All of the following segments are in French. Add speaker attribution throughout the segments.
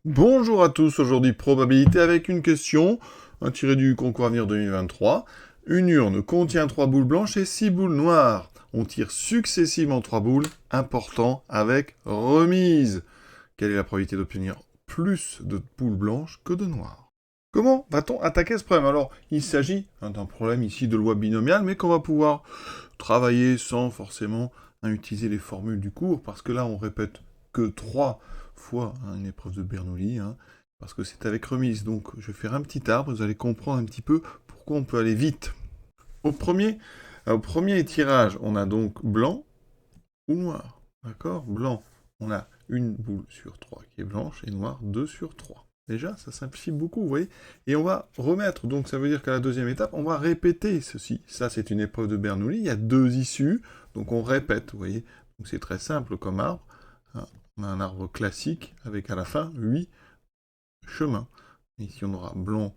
Speaker 1: Bonjour à tous, aujourd'hui probabilité avec une question, un tiré du concours Avenir 2023. Une urne contient 3 boules blanches et 6 boules noires. On tire successivement 3 boules, important avec remise. Quelle est la probabilité d'obtenir plus de boules blanches que de noires? Comment va-t-on attaquer ce problème? Alors, il s'agit d'un problème ici de loi binomiale, mais qu'on va pouvoir travailler sans forcément utiliser les formules du cours, parce que là, on répète que 3 fois une épreuve de Bernoulli, parce que c'est avec remise. Donc, je vais faire un petit arbre, vous allez comprendre un petit peu pourquoi on peut aller vite. Au premier tirage, on a donc blanc ou noir. D'accord? Blanc, on a une boule sur 3 qui est blanche, et noir, 2 sur 3. Déjà, ça simplifie beaucoup, vous voyez. Et on va remettre, donc ça veut dire qu'à la deuxième étape, on va répéter ceci. Ça, c'est une épreuve de Bernoulli, il y a 2 issues, donc on répète, vous voyez. Donc c'est très simple comme arbre. On a un arbre classique, avec à la fin 8 chemins. Ici, on aura blanc,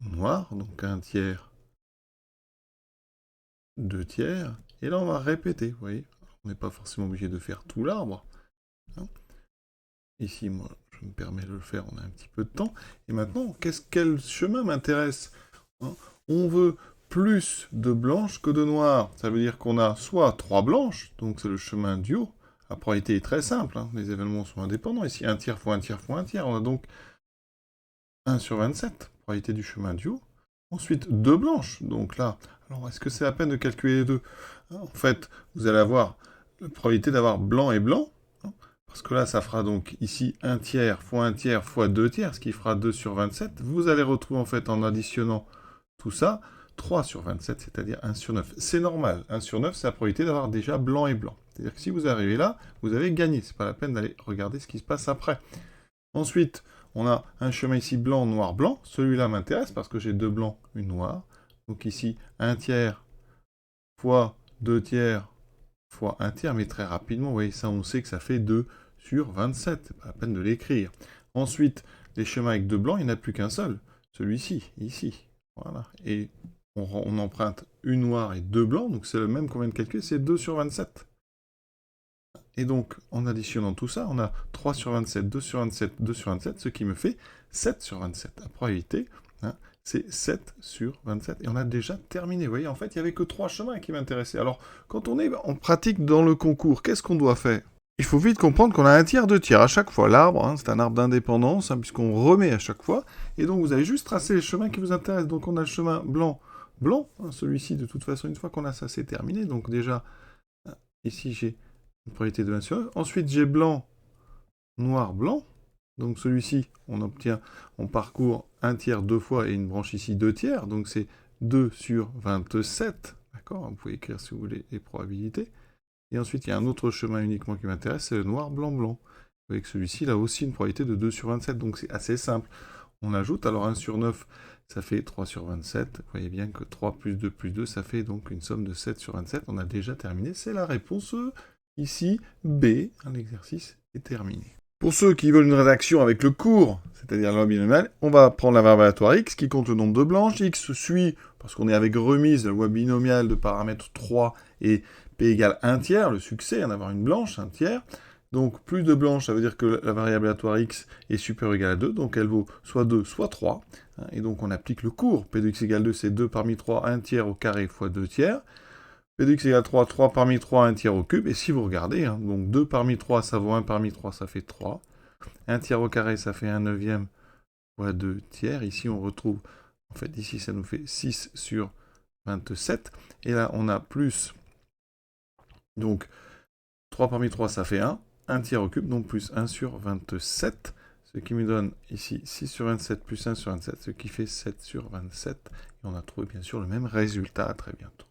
Speaker 1: noir, donc un tiers, 2 tiers. Et là, on va répéter, vous voyez. On n'est pas forcément obligé de faire tout l'arbre. Ici, moi, je me permets de le faire, on a un petit peu de temps. Et maintenant, quel chemin m'intéresse? On veut plus de blanches que de noires. Ça veut dire qu'on a soit 3 blanches, donc c'est le chemin du haut. La probabilité est très simple, les événements sont indépendants. Ici, 1 tiers fois 1 tiers fois 1 tiers. On a donc 1 sur 27, probabilité du chemin du haut. Ensuite, 2 blanches. Donc là, alors est-ce que c'est la peine de calculer les deux? En fait, vous allez avoir la probabilité d'avoir blanc et blanc. Parce que là, ça fera donc ici 1 tiers fois 2 tiers, ce qui fera 2 sur 27. Vous allez retrouver en fait en additionnant tout ça, 3 sur 27, c'est-à-dire 1 sur 9. C'est normal, 1 sur 9, c'est la probabilité d'avoir déjà blanc et blanc. C'est-à-dire que si vous arrivez là, vous avez gagné. C'est pas la peine d'aller regarder ce qui se passe après. Ensuite, on a un chemin ici blanc, noir, blanc. Celui-là m'intéresse parce que j'ai 2 blancs, une noire. Donc ici, 1 tiers fois 2 tiers fois 1 tiers, mais très rapidement, vous voyez, ça on sait que ça fait 2 sur 27, c'est pas la peine de l'écrire. Ensuite, les chemins avec 2 blancs, il n'y en a plus qu'un seul, celui-ci, ici, voilà. Et on emprunte une noire et 2 blancs, donc c'est le même qu'on vient de calculer, c'est 2 sur 27. Et donc, en additionnant tout ça, on a 3 sur 27, 2 sur 27, 2 sur 27, ce qui me fait 7 sur 27. La probabilité, c'est 7 sur 27. Et on a déjà terminé. Vous voyez, en fait, il n'y avait que 3 chemins qui m'intéressaient. Alors, quand on est en pratique dans le concours, qu'est-ce qu'on doit faire? Il faut vite comprendre qu'on a un tiers, 2 tiers à chaque fois. L'arbre, c'est un arbre d'indépendance, puisqu'on remet à chaque fois. Et donc, vous avez juste tracé les chemins qui vous intéressent. Donc, on a le chemin blanc, blanc. Celui-ci, de toute façon, une fois qu'on a ça, c'est terminé. Donc, déjà, ici, j'ai une probabilité de 1 sur 9. Ensuite, j'ai blanc, noir, blanc. Donc celui-ci, on parcourt 1 tiers 2 fois et une branche ici 2 tiers. Donc c'est 2 sur 27. D'accord? Vous pouvez écrire si vous voulez les probabilités. Et ensuite, il y a un autre chemin uniquement qui m'intéresse, c'est le noir, blanc, blanc. Vous voyez que celui-ci, il a aussi une probabilité de 2 sur 27. Donc c'est assez simple. On ajoute, alors 1 sur 9, ça fait 3 sur 27. Vous voyez bien que 3 plus 2, ça fait donc une somme de 7 sur 27. On a déjà terminé. C'est la réponse ici, B. L'exercice est terminé. Pour ceux qui veulent une rédaction avec le cours, c'est-à-dire la loi binomiale, on va prendre la variable aléatoire x qui compte le nombre de blanches. X suit, parce qu'on est avec remise, la loi binomiale de paramètre 3 et p égale 1 tiers, le succès, d'avoir une blanche, 1 tiers. Donc plus de blanches, ça veut dire que la variable aléatoire x est supérieure ou égale à 2, donc elle vaut soit 2, soit 3. Et donc on applique le cours. P de x égale 2, c'est 2 parmi 3, 1 tiers au carré fois 2 tiers. P de x égale 3, 3 parmi 3, 1 tiers au cube. Et si vous regardez, donc 2 parmi 3, ça vaut 1 parmi 3, ça fait 3. 1 tiers au carré, ça fait 1 neuvième fois 2 tiers. Ici, on retrouve, en fait, ici, ça nous fait 6 sur 27. Et là, on a plus, donc 3 parmi 3, ça fait 1. 1 tiers au cube, donc plus 1 sur 27. Ce qui me donne ici 6 sur 27 plus 1 sur 27, ce qui fait 7 sur 27. Et on a trouvé, bien sûr, le même résultat. À très bientôt.